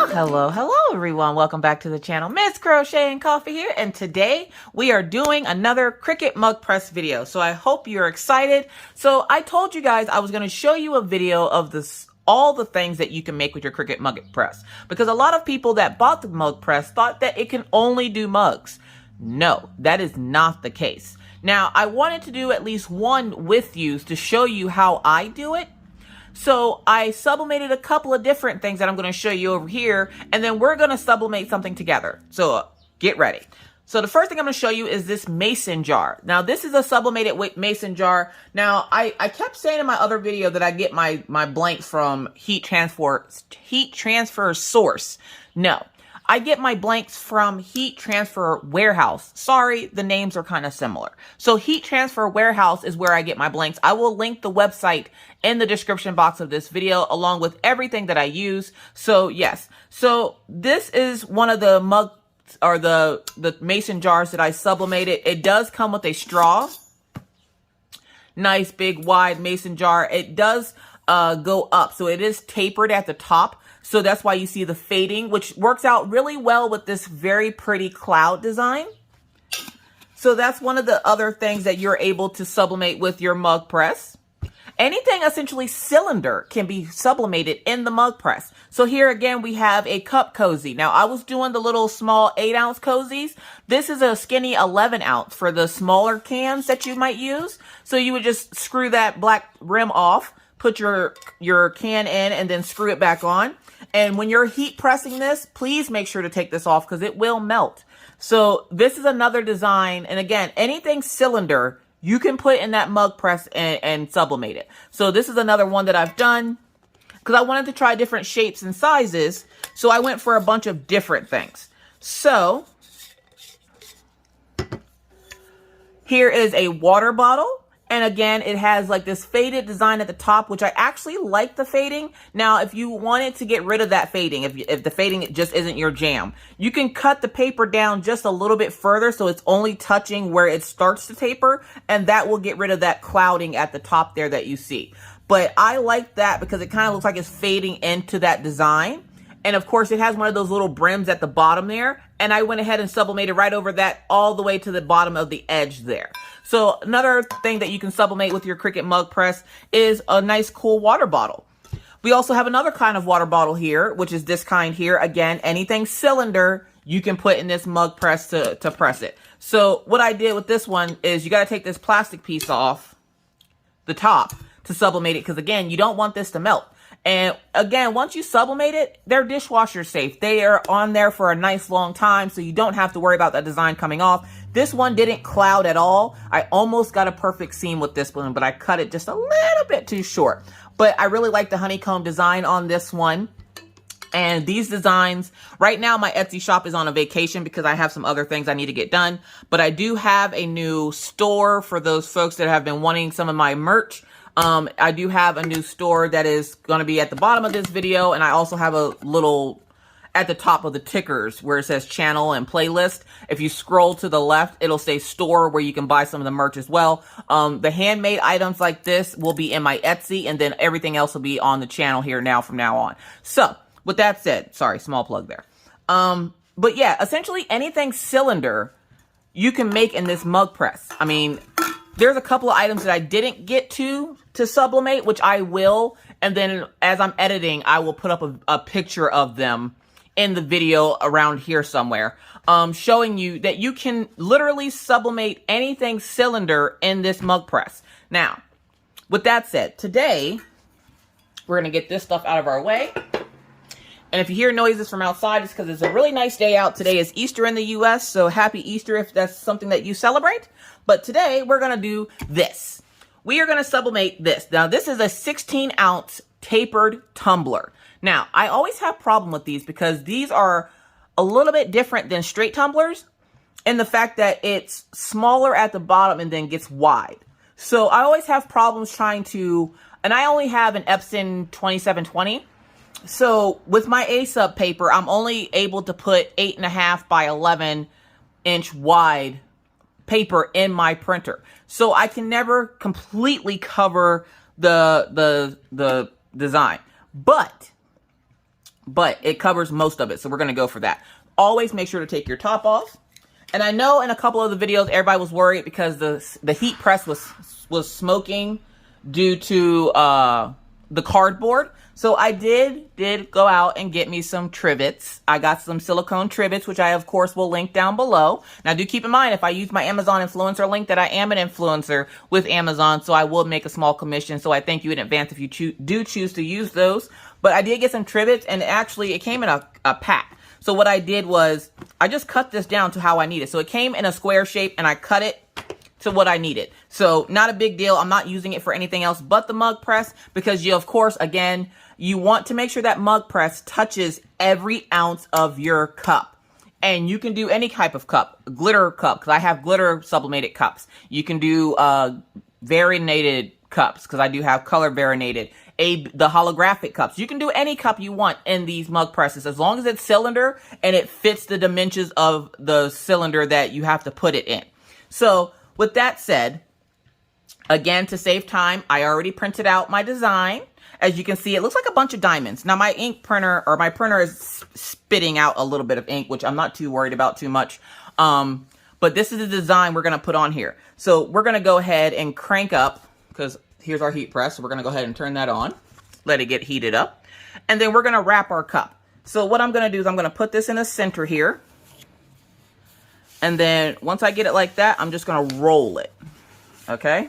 Hello everyone. Welcome back to the channel. Miss Crocheting Coffee here, and today we are doing another Cricut Mug Press video. So I hope you're excited. So I told you guys I was going to show you a video of this, all the things that you can make with your Cricut Mug Press, because a lot of people that bought the Mug Press thought that it can only do mugs. No, that is not the case. Now, I wanted to do at least one with you to show you how I do it. So I sublimated a couple of different things that I'm going to show you over here, and then we're going to sublimate something together. So get ready. So the first thing I'm going to show you is this mason jar. Now this is a sublimated mason jar. Now I kept saying in my other video that I get my blanks from heat transfer source. No. I get my blanks from Heat Transfer Warehouse. Sorry, the names are kind of similar. So Heat Transfer Warehouse is where I get my blanks. I will link the website in the description box of this video, along with everything that I use. So yes, so this is one of the mug or the mason jars that I sublimated. It does come with a straw. Nice big wide mason jar. It does go up, so it is tapered at the top. So that's why you see the fading, which works out really well with this very pretty cloud design. So that's one of the other things that you're able to sublimate with your mug press. Anything essentially cylinder can be sublimated in the mug press. So here again, we have a cup cozy. Now I was doing the little small 8-ounce cozies. This is a skinny 11-ounce for the smaller cans that you might use. So you would just screw that black rim off, put your can in, and then screw it back on. And when you're heat pressing this, please make sure to take this off because it will melt. So this is another design. And again, anything cylinder, you can put in that mug press and sublimate it. So this is another one that I've done because I wanted to try different shapes and sizes. So I went for a bunch of different things. So here is a water bottle. And again, it has like this faded design at the top, which I actually like the fading. Now, if you wanted to get rid of that fading, if the fading just isn't your jam, you can cut the paper down just a little bit further so it's only touching where it starts to taper, and that will get rid of that clouding at the top there that you see. But I like that because it kind of looks like it's fading into that design. And of course, it has one of those little brims at the bottom there. And I went ahead and sublimated right over that all the way to the bottom of the edge there. So another thing that you can sublimate with your Cricut Mug Press is a nice cool water bottle. We also have another kind of water bottle here, which is this kind here. Again, anything cylinder, you can put in this mug press to press it. So what I did with this one is you got to take this plastic piece off the top to sublimate it. Because again, you don't want this to melt. And again, once you sublimate it, they're dishwasher safe. They are on there for a nice long time, so you don't have to worry about that design coming off. This one didn't cloud at all. I almost got a perfect seam with this one, but I cut it just a little bit too short. But I really like the honeycomb design on this one. And these designs, right now my Etsy shop is on a vacation because I have some other things I need to get done. But I do have a new store for those folks that have been wanting some of my merch. I do have a new store that is going to be at the bottom of this video. And I also have a little at the top of the tickers where it says channel and playlist. If you scroll to the left, it'll say store where you can buy some of the merch as well. The handmade items like this will be in my Etsy, and then everything else will be on the channel here now from now on. So with that said, sorry, small plug there. But yeah, essentially anything cylinder you can make in this mug press. I mean, there's a couple of items that I didn't get to sublimate, which I will. And then as I'm editing, I will put up a picture of them in the video around here somewhere, showing you that you can literally sublimate anything cylinder in this mug press. Now, with that said, today, we're going to get this stuff out of our way. And if you hear noises from outside, it's because it's a really nice day out. Today is Easter in the US, so happy Easter if that's something that you celebrate. But today, we're going to do this. We are going to sublimate this. Now, this is a 16-ounce tapered tumbler. Now, I always have a problem with these because these are a little bit different than straight tumblers in the fact that it's smaller at the bottom and then gets wide. So I always have problems trying to, and I only have an Epson 2720. So with my A-sub paper, I'm only able to put 8.5 by 11 inch wide paper in my printer. So I can never completely cover the design. But but it covers most of it. So we're going to go for that. Always make sure to take your top off. And I know in a couple of the videos, everybody was worried because the heat press was smoking due to the cardboard. So I did go out and get me some trivets. I got some silicone trivets, which I, of course, will link down below. Now, do keep in mind, if I use my Amazon influencer link, that I am an influencer with Amazon, so I will make a small commission. So I thank you in advance if you do choose to use those. But I did get some trivets, and actually, it came in a pack. So what I did was, I just cut this down to how I need it. So it came in a square shape, and I cut it to what I needed. So not a big deal. I'm not using it for anything else but the MugPress, because you, of course, again, you want to make sure that MugPress touches every ounce of your cup. And you can do any type of cup, glitter cup, because I have glitter sublimated cups. You can do variegated cups, because I do have color variegated. The holographic cups. You can do any cup you want in these MugPresses, as long as it's cylinder and it fits the dimensions of the cylinder that you have to put it in. So with that said, again, to save time, I already printed out my design. As you can see, it looks like a bunch of diamonds. Now, my ink printer, or my printer, is spitting out a little bit of ink, which I'm not too worried about too much. But this is the design we're going to put on here. So we're going to go ahead and crank up, because here's our heat press. So we're going to go ahead and turn that on, let it get heated up. And then we're going to wrap our cup. So what I'm going to do is I'm going to put this in the center here. And then once I get it like that, I'm just going to roll it. Okay.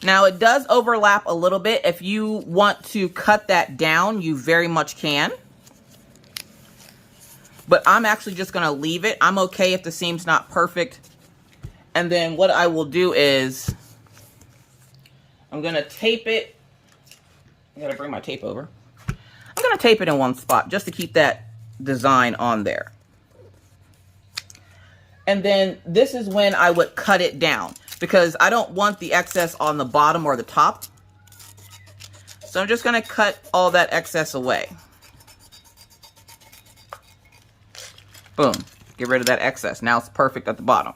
Now, it does overlap a little bit. If you want to cut that down, you very much can. But I'm actually just going to leave it. I'm okay if the seam's not perfect. And then what I will do is I'm going to tape it. I got to bring my tape over. I'm going to tape it in one spot just to keep that design on there. And then this is when I would cut it down, because I don't want the excess on the bottom or the top. So I'm just going to cut all that excess away. Boom. Get rid of that excess. Now it's perfect at the bottom.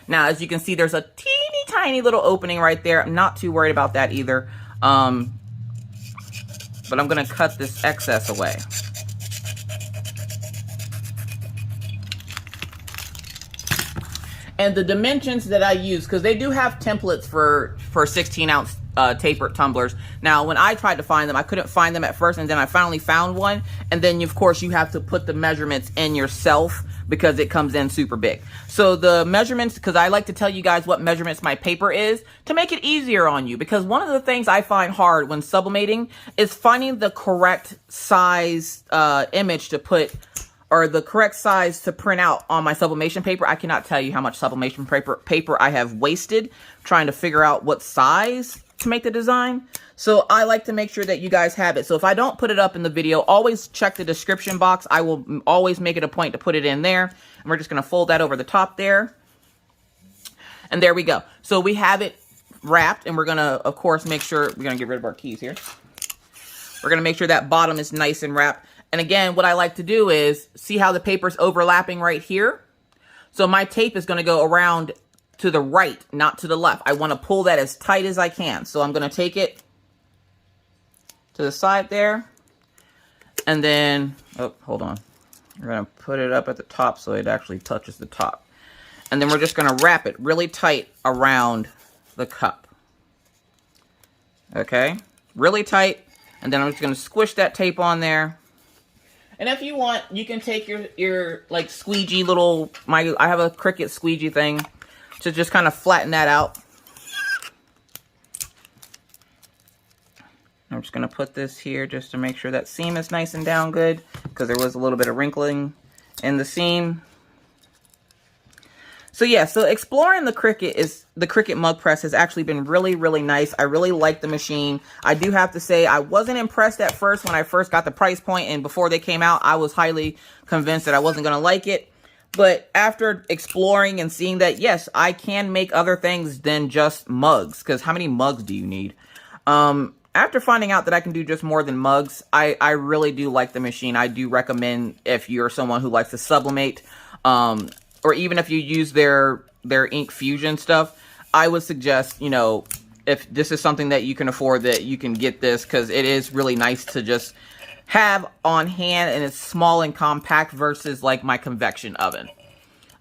Now, as you can see, there's a teeny tiny little opening right there. I'm not too worried about that either. But I'm going to cut this excess away. And the dimensions that I use, because they do have templates for 16-ounce tapered tumblers. Now, when I tried to find them, I couldn't find them at first, and then I finally found one. And then, of course, you have to put the measurements in yourself, because it comes in super big. So the measurements, because I like to tell you guys what measurements my paper is to make it easier on you. Because one of the things I find hard when sublimating is finding the correct size image to put, or the correct size to print out on my sublimation paper. I cannot tell you how much sublimation paper I have wasted trying to figure out what size to make the design. So I like to make sure that you guys have it. So if I don't put it up in the video, always check the description box. I will always make it a point to put it in there. And we're just going to fold that over the top there. And there we go. So we have it wrapped, and we're going to, of course, make sure, we're going to get rid of our keys here. We're going to make sure that bottom is nice and wrapped. And again, what I like to do is, see how the paper's overlapping right here? So my tape is going to go around to the right, not to the left. I want to pull that as tight as I can. So I'm going to take it to the side there. And then, oh, hold on. We're going to put it up at the top so it actually touches the top. And then we're just going to wrap it really tight around the cup. Okay? Really tight. And then I'm just going to squish that tape on there. And if you want, you can take your like squeegee little, I have a Cricut squeegee thing to just kind of flatten that out. I'm just going to put this here just to make sure that seam is nice and down good, because there was a little bit of wrinkling in the seam. So yeah, so exploring the Cricut MugPress has actually been really, really nice. I really like the machine. I do have to say, I wasn't impressed at first when I first got the price point, and before they came out, I was highly convinced that I wasn't going to like it. But after exploring and seeing that, yes, I can make other things than just mugs, because how many mugs do you need? After finding out that I can do just more than mugs, I really do like the machine. I do recommend, if you're someone who likes to sublimate, or even if you use their ink fusion stuff, I would suggest, you know, if this is something that you can afford, that you can get this, because it is really nice to just have on hand, and it's small and compact versus like my convection oven.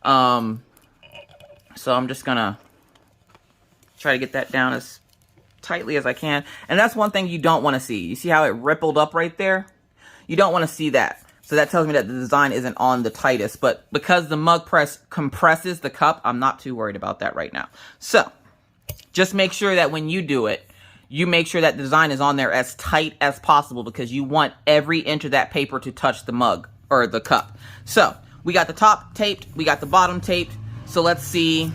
So I'm just gonna try to get that down as tightly as I can. And that's one thing you don't want to see. You see how it rippled up right there? You don't want to see that. So that tells me that the design isn't on the tightest. But because the MugPress compresses the cup, I'm not too worried about that right now. So just make sure that when you do it, you make sure that the design is on there as tight as possible, because you want every inch of that paper to touch the mug or the cup. So we got the top taped, we got the bottom taped. So let's see.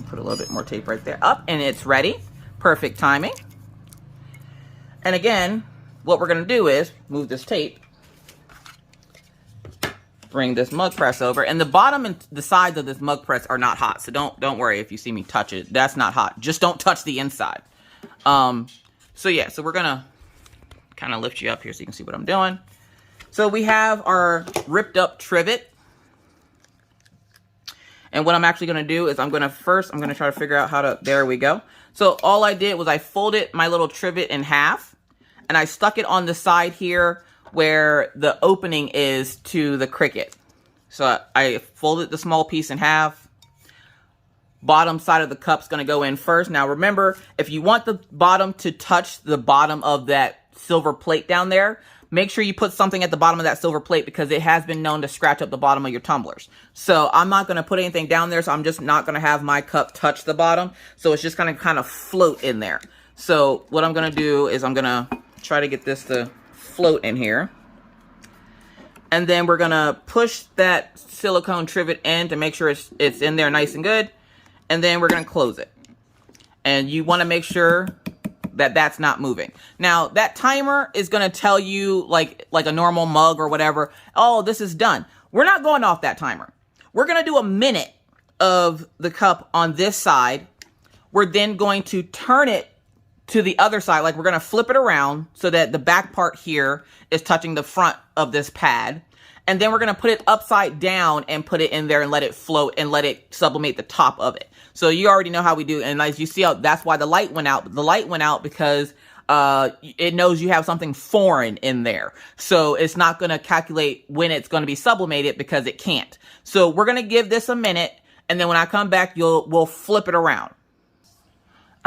Put a little bit more tape right there. Up, and it's ready. Perfect timing. And again, what we're going to do is move this tape, bring this MugPress over, and the bottom and the sides of this MugPress are not hot, so don't worry if you see me touch it. That's not hot. Just don't touch the inside. So yeah, so we're gonna kind of lift you up here so you can see what I'm doing. So we have our ripped up trivet, and what I'm actually gonna do is I'm gonna try to figure out how to. There we go. So all I did was I folded my little trivet in half, and I stuck it on the side here where the opening is to the Cricut. So I folded the small piece in half. Bottom side of the cup's gonna go in first. Now remember, if you want the bottom to touch the bottom of that silver plate down there, make sure you put something at the bottom of that silver plate, because it has been known to scratch up the bottom of your tumblers. So I'm not gonna put anything down there, so I'm just not gonna have my cup touch the bottom. So it's just gonna kind of float in there. So what I'm gonna do is I'm gonna try to get this to float in here, and then we're gonna push that silicone trivet in to make sure it's in there nice and good, and then we're gonna close it. And you want to make sure that that's not moving. Now that timer is gonna tell you like a normal mug or whatever, oh, this is done. We're not going off that timer. We're gonna do a minute of the cup on this side. We're then going to turn it to the other side, like we're gonna flip it around so that the back part here is touching the front of this pad. And then we're gonna put it upside down and put it in there and let it float and let it sublimate the top of it. So you already know how we do. And as you see, that's why the light went out. The light went out because it knows you have something foreign in there. So it's not gonna calculate when it's gonna be sublimated, because it can't. So we're gonna give this a minute, and then when I come back, we'll flip it around.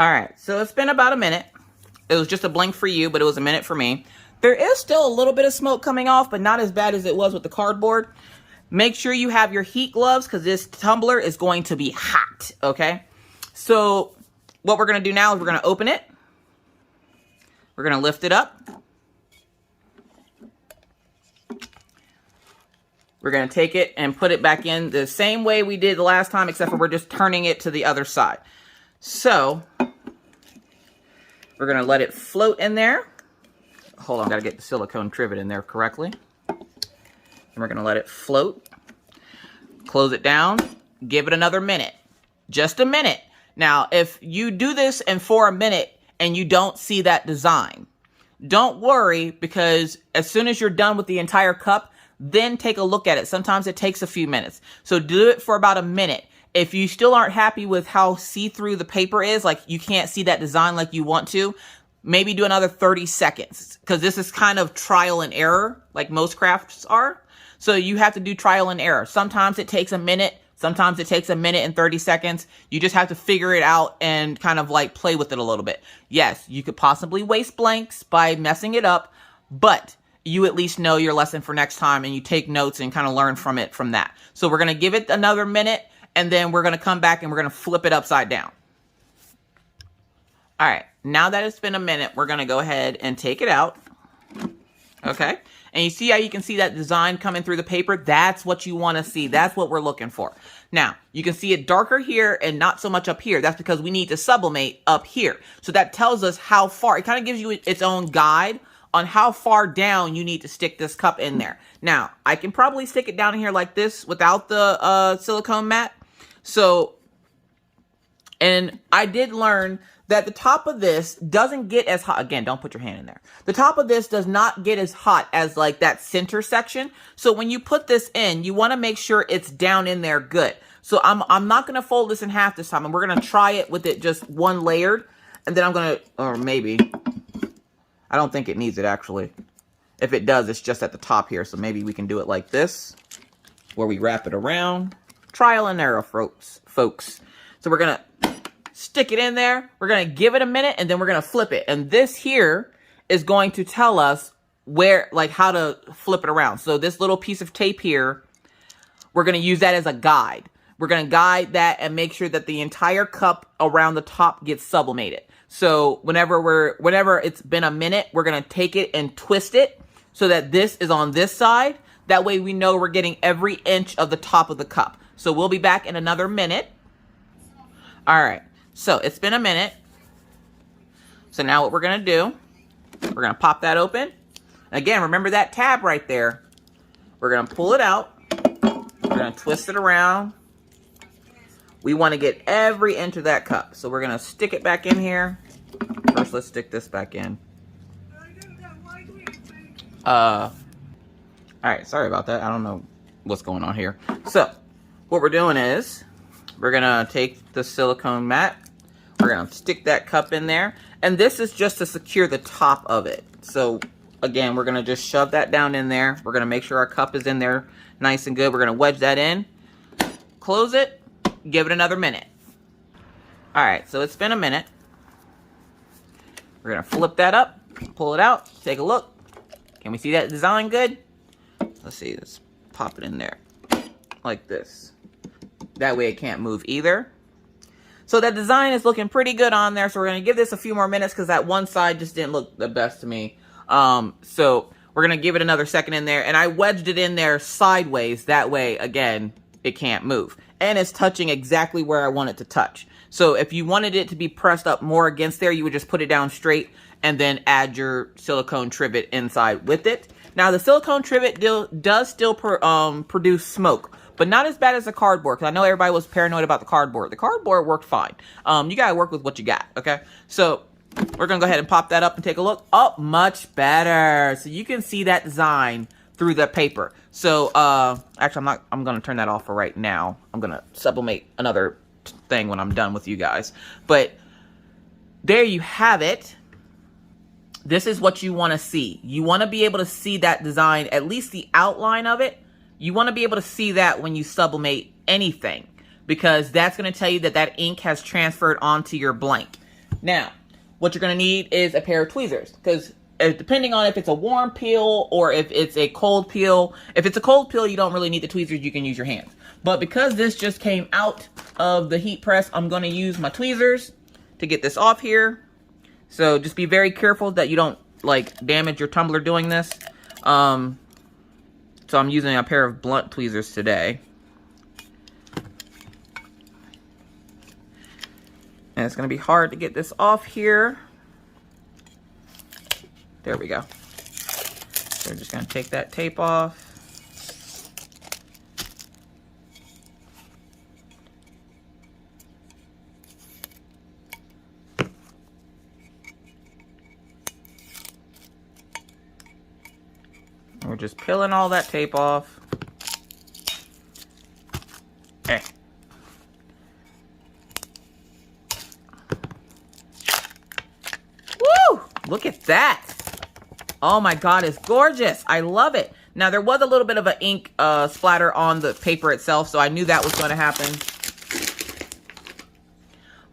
All right, so it's been about a minute. It was just a blink for you, but it was a minute for me. There is still a little bit of smoke coming off, but not as bad as it was with the cardboard. Make sure you have your heat gloves, because this tumbler is going to be hot, okay? So what we're gonna do now is we're gonna open it. We're gonna lift it up. We're gonna take it and put it back in the same way we did the last time, except for we're just turning it to the other side. So we're gonna let it float in there. Hold on, gotta get the silicone trivet in there correctly. And we're gonna let it float. Close it down. Give it another minute. Just a minute. Now, if you do this and for a minute and you don't see that design, don't worry, because as soon as you're done with the entire cup, then take a look at it. Sometimes it takes a few minutes. So do it for about a minute. If you still aren't happy with how see-through the paper is, like you can't see that design like you want to, maybe do another 30 seconds, because this is kind of trial and error, like most crafts are. So you have to do trial and error. Sometimes it takes a minute. Sometimes it takes a minute and 30 seconds. You just have to figure it out and kind of like play with it a little bit. Yes, you could possibly waste blanks by messing it up, but you at least know your lesson for next time, and you take notes and kind of learn from it from that. So we're going to give it another minute, and then we're going to come back and we're going to flip it upside down. All right, now that it's been a minute, we're going to go ahead and take it out. Okay, and you see how you can see that design coming through the paper? That's what you want to see. That's what we're looking for. Now, you can see it darker here and not so much up here. That's because we need to sublimate up here. So that tells us how far. It kind of gives you its own guide on how far down you need to stick this cup in there. Now, I can probably stick it down in here like this without the silicone mat. So, and I did learn that the top of this doesn't get as hot. Again, don't put your hand in there. The top of this does not get as hot as like that center section. So when you put this in, you want to make sure it's down in there good. So I'm not going to fold this in half this time, and we're going to try it with it just one layered, and then I'm going to, or maybe, I don't think it needs it actually. If it does, it's just at the top here. So maybe we can do it like this, where we wrap it around. Trial and error, folks. So we're gonna stick it in there. We're gonna give it a minute, and then we're gonna flip it. And this here is going to tell us where, like, how to flip it around. So this little piece of tape here, we're gonna use that as a guide. We're gonna guide that and make sure that the entire cup around the top gets sublimated. So whenever it's been a minute, we're gonna take it and twist it so that this is on this side. That way we know we're getting every inch of the top of the cup. So we'll be back in another minute. All right, so it's been a minute. So now what we're gonna do, we're gonna pop that open. Again, remember that tab right there. We're gonna pull it out. We're gonna twist it around. We wanna get every inch of that cup. So we're gonna stick it back in here. First, let's stick this back in. All right, sorry about that. I don't know what's going on here. So what we're doing is we're gonna take the silicone mat. We're gonna stick that cup in there. And this is just to secure the top of it. So again, we're gonna just shove that down in there. We're gonna make sure our cup is in there nice and good. We're gonna wedge that in, close it, give it another minute. All right, so it's been a minute. We're gonna flip that up, pull it out, take a look. Can we see that design good? Let's see, let's pop it in there like this. That way it can't move either. So that design is looking pretty good on there. So we're gonna give this a few more minutes because that one side just didn't look the best to me. So we're gonna give it another second in there, and I wedged it in there sideways. That way, again, it can't move. And it's touching exactly where I want it to touch. So if you wanted it to be pressed up more against there, you would just put it down straight and then add your silicone trivet inside with it. Now the silicone trivet does still produce smoke, but not as bad as the cardboard, because I know everybody was paranoid about the cardboard. The cardboard worked fine. You gotta work with what you got, okay? So we're gonna go ahead and pop that up and take a look. Oh, much better. So you can see that design through the paper. So actually I'm gonna turn that off for right now. I'm gonna sublimate another thing when I'm done with you guys. But there you have it. This is what you want to see. You want to be able to see that design, at least the outline of it. You want to be able to see that when you sublimate anything, because that's going to tell you that that ink has transferred onto your blank. Now, what you're going to need is a pair of tweezers, because depending on if it's a warm peel or if it's a cold peel. If it's a cold peel, you don't really need the tweezers. You can use your hands. But because this just came out of the heat press, I'm going to use my tweezers to get this off here. So just be very careful that you don't like damage your tumbler doing this. So I'm using a pair of blunt tweezers today. And it's going to be hard to get this off here. There we go. So we're just going to take that tape off. We're just peeling all that tape off. Okay. Woo! Look at that. Oh my God, it's gorgeous. I love it. Now there was a little bit of an ink splatter on the paper itself, so I knew that was going to happen.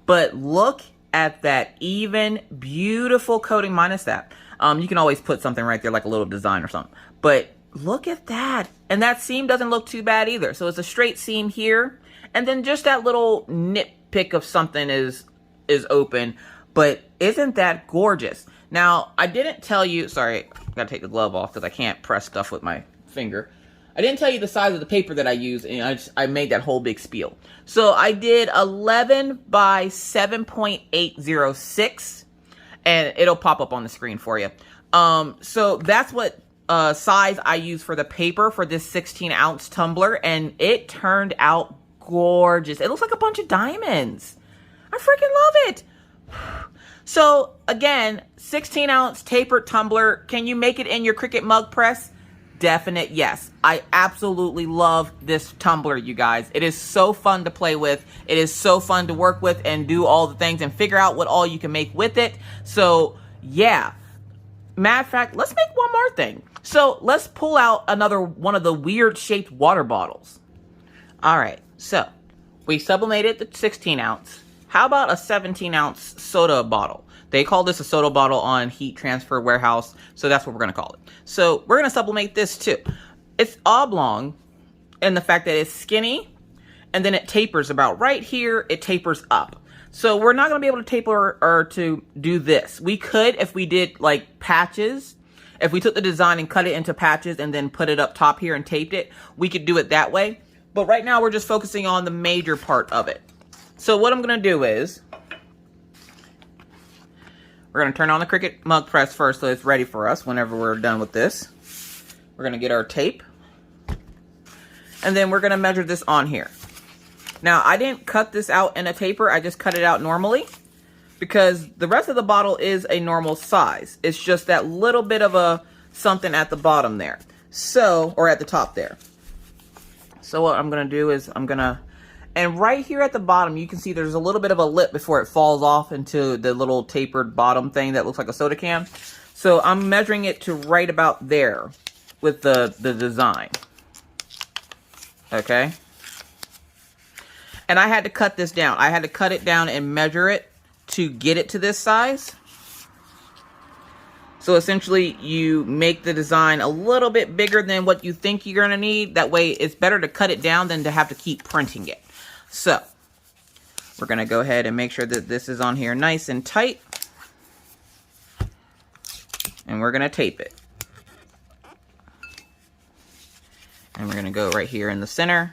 But look at that even, beautiful coating minus that. You can always put something right there, like a little design or something. But look at that. And that seam doesn't look too bad either. So it's a straight seam here. And then just that little nitpick of something is open. But isn't that gorgeous? Now, I didn't tell you, sorry, I gotta take the glove off because I can't press stuff with my finger. I didn't tell you the size of the paper that I use, and I made that whole big spiel. So I did 11 by 7.806. And it'll pop up on the screen for you. So that's what size I use for the paper for this 16-ounce tumbler. And it turned out gorgeous. It looks like a bunch of diamonds. I freaking love it. So again, 16-ounce tapered tumbler. Can you make it in your Cricut MugPress? Definite yes. I absolutely love this tumbler, you guys. It is so fun to play with. It is so fun to work with and do all the things and figure out what all you can make with it. So yeah, matter of fact, let's make one more thing. So let's pull out another one of the weird shaped water bottles. All right, so we sublimated the 16 ounce. How about a 17 ounce soda bottle? They call this a soda bottle on Heat Transfer Warehouse, so that's what we're gonna call it. So we're gonna sublimate this too. It's oblong in the fact that it's skinny, and then it tapers about right here, it tapers up. So we're not gonna be able to taper or to do this. We could if we did like patches. If we took the design and cut it into patches and then put it up top here and taped it, we could do it that way. But right now we're just focusing on the major part of it. So what I'm gonna do is, we're gonna turn on the Cricut MugPress first so it's ready for us whenever we're done with this. We're gonna get our tape. And then we're gonna measure this on here. Now, I didn't cut this out in a taper, I just cut it out normally because the rest of the bottle is a normal size. It's just that little bit of a something at the bottom there. So, or at the top there. So what I'm gonna do is and right here at the bottom, you can see there's a little bit of a lip before it falls off into the little tapered bottom thing that looks like a soda can. So I'm measuring it to right about there with the design. Okay. And I had to cut this down. I had to cut it down and measure it to get it to this size. So essentially, you make the design a little bit bigger than what you think you're gonna need. That way, it's better to cut it down than to have to keep printing it. So, we're gonna go ahead and make sure that this is on here nice and tight. And we're gonna tape it. And we're gonna go right here in the center.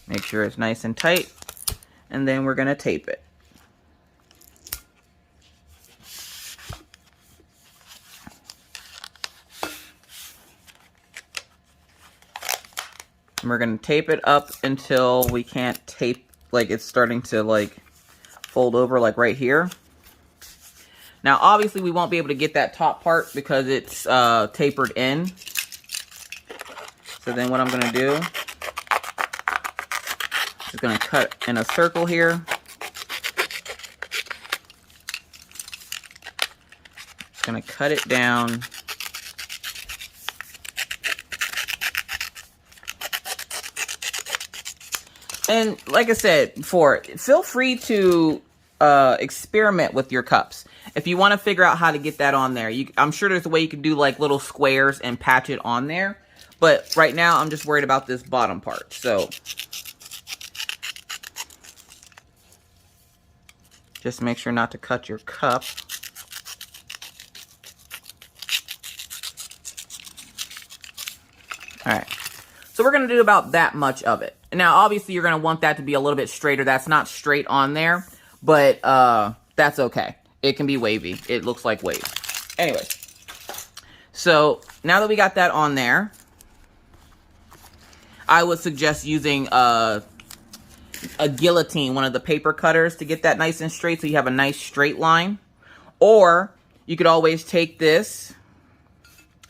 Make sure it's nice and tight. And then we're gonna tape it. And we're going to tape it up until we can't tape, like it's starting to like fold over like right here. Now, obviously we won't be able to get that top part because it's tapered in. So then what I'm going to do is going to cut in a circle here. Going to cut it down. And like I said before, feel free to experiment with your cups. If you want to figure out how to get that on there, I'm sure there's a way you can do like little squares and patch it on there. But right now, I'm just worried about this bottom part. So just make sure not to cut your cup. All right. So we're going to do about that much of it. Now, obviously, you're going to want that to be a little bit straighter. That's not straight on there, but that's okay. It can be wavy. It looks like wave. Anyways, so now that we got that on there, I would suggest using a guillotine, one of the paper cutters, to get that nice and straight so you have a nice straight line. Or you could always take this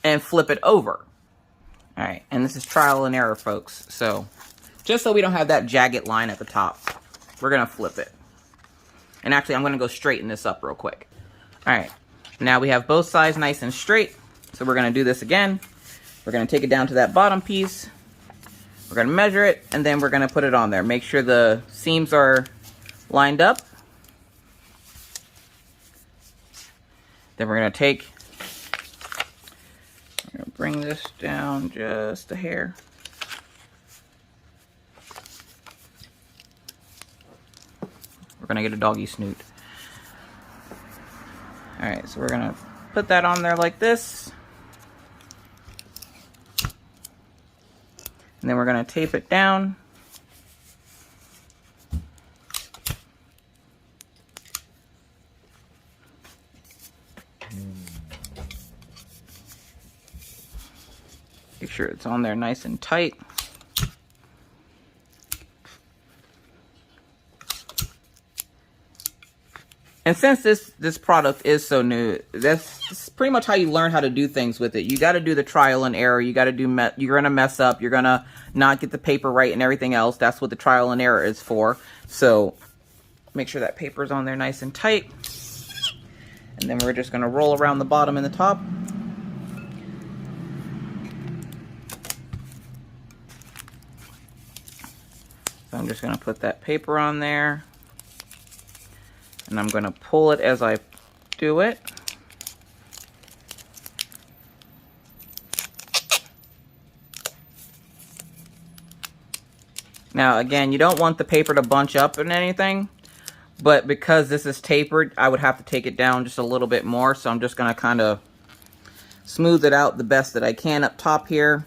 and flip it over. All right, and this is trial and error, folks. So just so we don't have that jagged line at the top, we're gonna flip it. And actually, I'm gonna go straighten this up real quick. All right, now we have both sides nice and straight. So we're gonna do this again. We're gonna take it down to that bottom piece. We're gonna measure it, and then we're gonna put it on there. Make sure the seams are lined up. Then we're gonna take, I'm gonna bring this down just a hair. We're gonna get a doggy snoot. All right, so we're gonna put that on there like this. And then we're gonna tape it down. Make sure it's on there nice and tight. And since this product is so new, that's pretty much how you learn how to do things with it. You got to do the trial and error. You got to do, you're going to mess up. You're going to not get the paper right and everything else. That's what the trial and error is for. So make sure that paper's on there nice and tight. And then we're just going to roll around the bottom and the top. So I'm just going to put that paper on there. And I'm going to pull it as I do it. Now, again, you don't want the paper to bunch up and anything, but because this is tapered, I would have to take it down just a little bit more. So I'm just going to kind of smooth it out the best that I can up top here,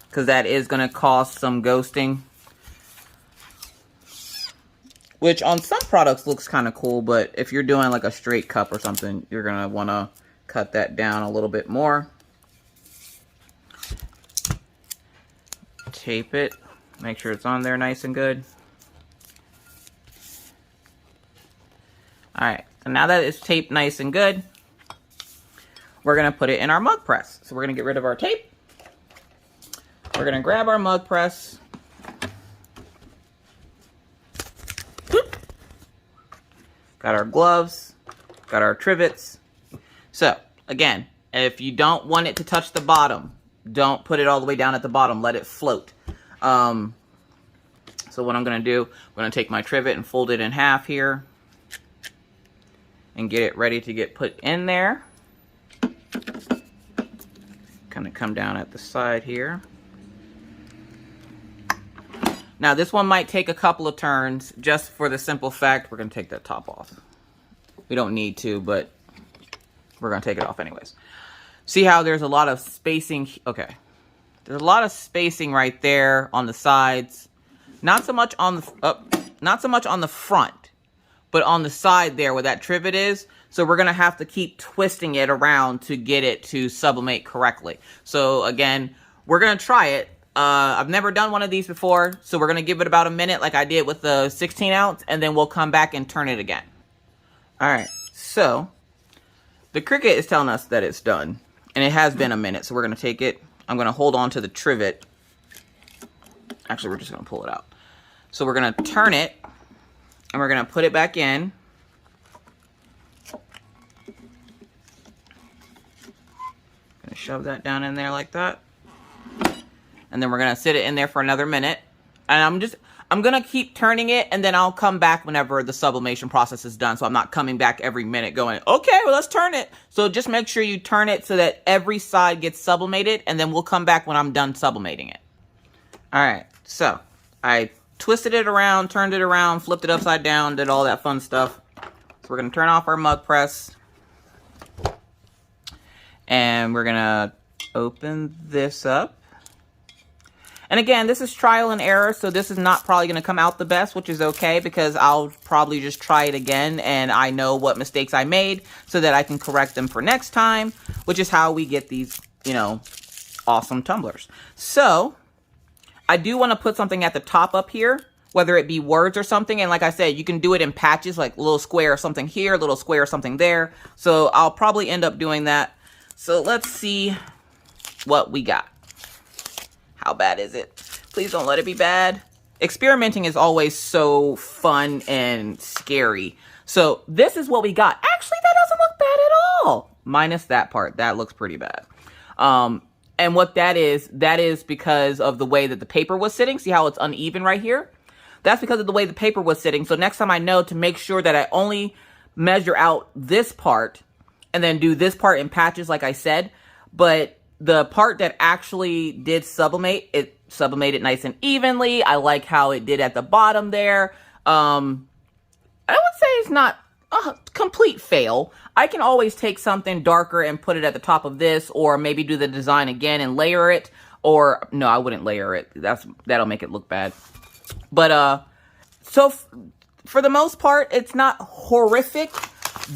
because that is going to cause some ghosting, which on some products looks kind of cool, but if you're doing like a straight cup or something, you're going to want to cut that down a little bit more. Tape it, make sure it's on there nice and good. Alright, so now that it's taped nice and good, we're going to put it in our MugPress. So we're going to get rid of our tape. We're going to grab our MugPress. Got our gloves, got our trivets. So, again, if you don't want it to touch the bottom, don't put it all the way down at the bottom. Let it float. So what I'm going to do, I'm going to take my trivet and fold it in half here and get it ready to get put in there. Kind of come down at the side here. Now this one might take a couple of turns, just for the simple fact we're going to take that top off. We don't need to, but we're going to take it off anyways. See how there's a lot of spacing? Okay. There's a lot of spacing right there on the sides. Not so much on the front, but on the side there where that trivet is. So we're going to have to keep twisting it around to get it to sublimate correctly. So again, we're going to try it. I've never done one of these before, so we're going to give it about a minute like I did with the 16 ounce, and then we'll come back and turn it again. All right, so the Cricut is telling us that it's done. And it has been a minute, so we're going to take it. I'm going to hold on to the trivet. Actually, we're just going to pull it out. So we're going to turn it, and we're going to put it back in. Going to shove that down in there like that. And then we're going to sit it in there for another minute. And I'm going to keep turning it, and then I'll come back whenever the sublimation process is done. So I'm not coming back every minute going, okay, well, let's turn it. So just make sure you turn it so that every side gets sublimated, and then we'll come back when I'm done sublimating it. All right, so I twisted it around, turned it around, flipped it upside down, did all that fun stuff. So we're going to turn off our MugPress. And we're going to open this up. And again, this is trial and error, so this is not probably going to come out the best, which is okay, because I'll probably just try it again, and I know what mistakes I made so that I can correct them for next time, which is how we get these, you know, awesome tumblers. So, I do want to put something at the top up here, whether it be words or something, and like I said, you can do it in patches, like a little square or something here, a little square or something there, so I'll probably end up doing that. So, let's see what we got. How bad is it? Please don't let it be bad. Experimenting is always so fun and scary. So this is what we got. Actually, that doesn't look bad at all. Minus that part. That looks pretty bad. And what that is because of the way that the paper was sitting. See how it's uneven right here? That's because of the way the paper was sitting. So next time I know to make sure that I only measure out this part and then do this part in patches like I said. But the part that actually did sublimate, it sublimated nice and evenly. I like how it did at the bottom there. I would say it's not a complete fail. I can always take something darker and put it at the top of this, or maybe do the design again and layer it. Or, no, I wouldn't layer it. That'll make it look bad. But, so for the most part, it's not horrific.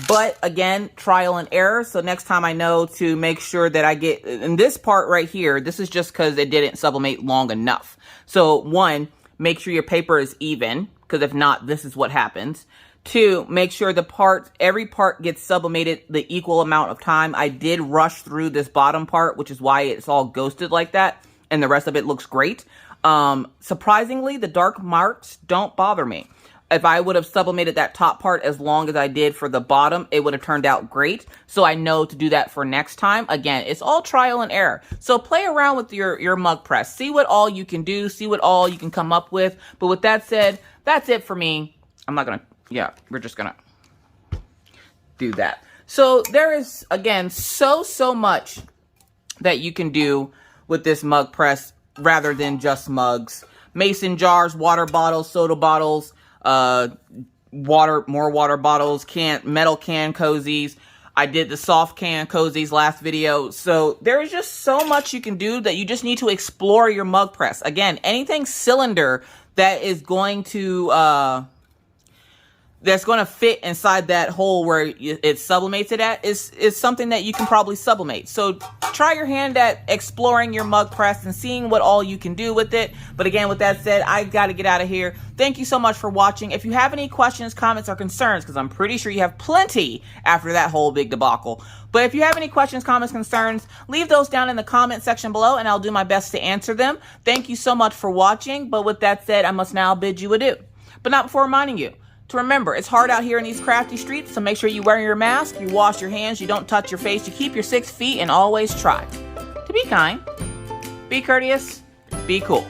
But again, trial and error. So next time I know to make sure that I get, in this part right here, this is just because it didn't sublimate long enough. So one, make sure your paper is even, because if not, this is what happens. Two, make sure every part gets sublimated the equal amount of time. I did rush through this bottom part, which is why it's all ghosted like that. And the rest of it looks great. Surprisingly, the dark marks don't bother me. if I would have sublimated that top part as long as I did for the bottom, it would have turned out great. So I know to do that for next time. Again, it's all trial and error. So play around with your MugPress. See what all you can do. See what all you can come up with. But with that said, that's it for me. I'm not going to, yeah, we're just going to do that. So there is, again, so much that you can do with this MugPress rather than just mugs. Mason jars, water bottles, soda bottles, more water bottles, metal can cozies. I did the soft can cozies last video. So there is just so much you can do that you just need to explore your MugPress. Again, anything cylinder that is going to fit inside that hole where it sublimates it at is something that you can probably sublimate. So try your hand at exploring your MugPress and seeing what all you can do with it. But again, with that said, I got to get out of here. Thank you so much for watching. If you have any questions, comments, or concerns, because I'm pretty sure you have plenty after that whole big debacle. But if you have any questions, comments, concerns, leave those down in the comment section below and I'll do my best to answer them. Thank you so much for watching. But with that said, I must now bid you adieu. But not before reminding you to remember, it's hard out here in these crafty streets, so make sure you wear your mask, you wash your hands, you don't touch your face, you keep your 6 feet, and always try to be kind, be courteous, be cool.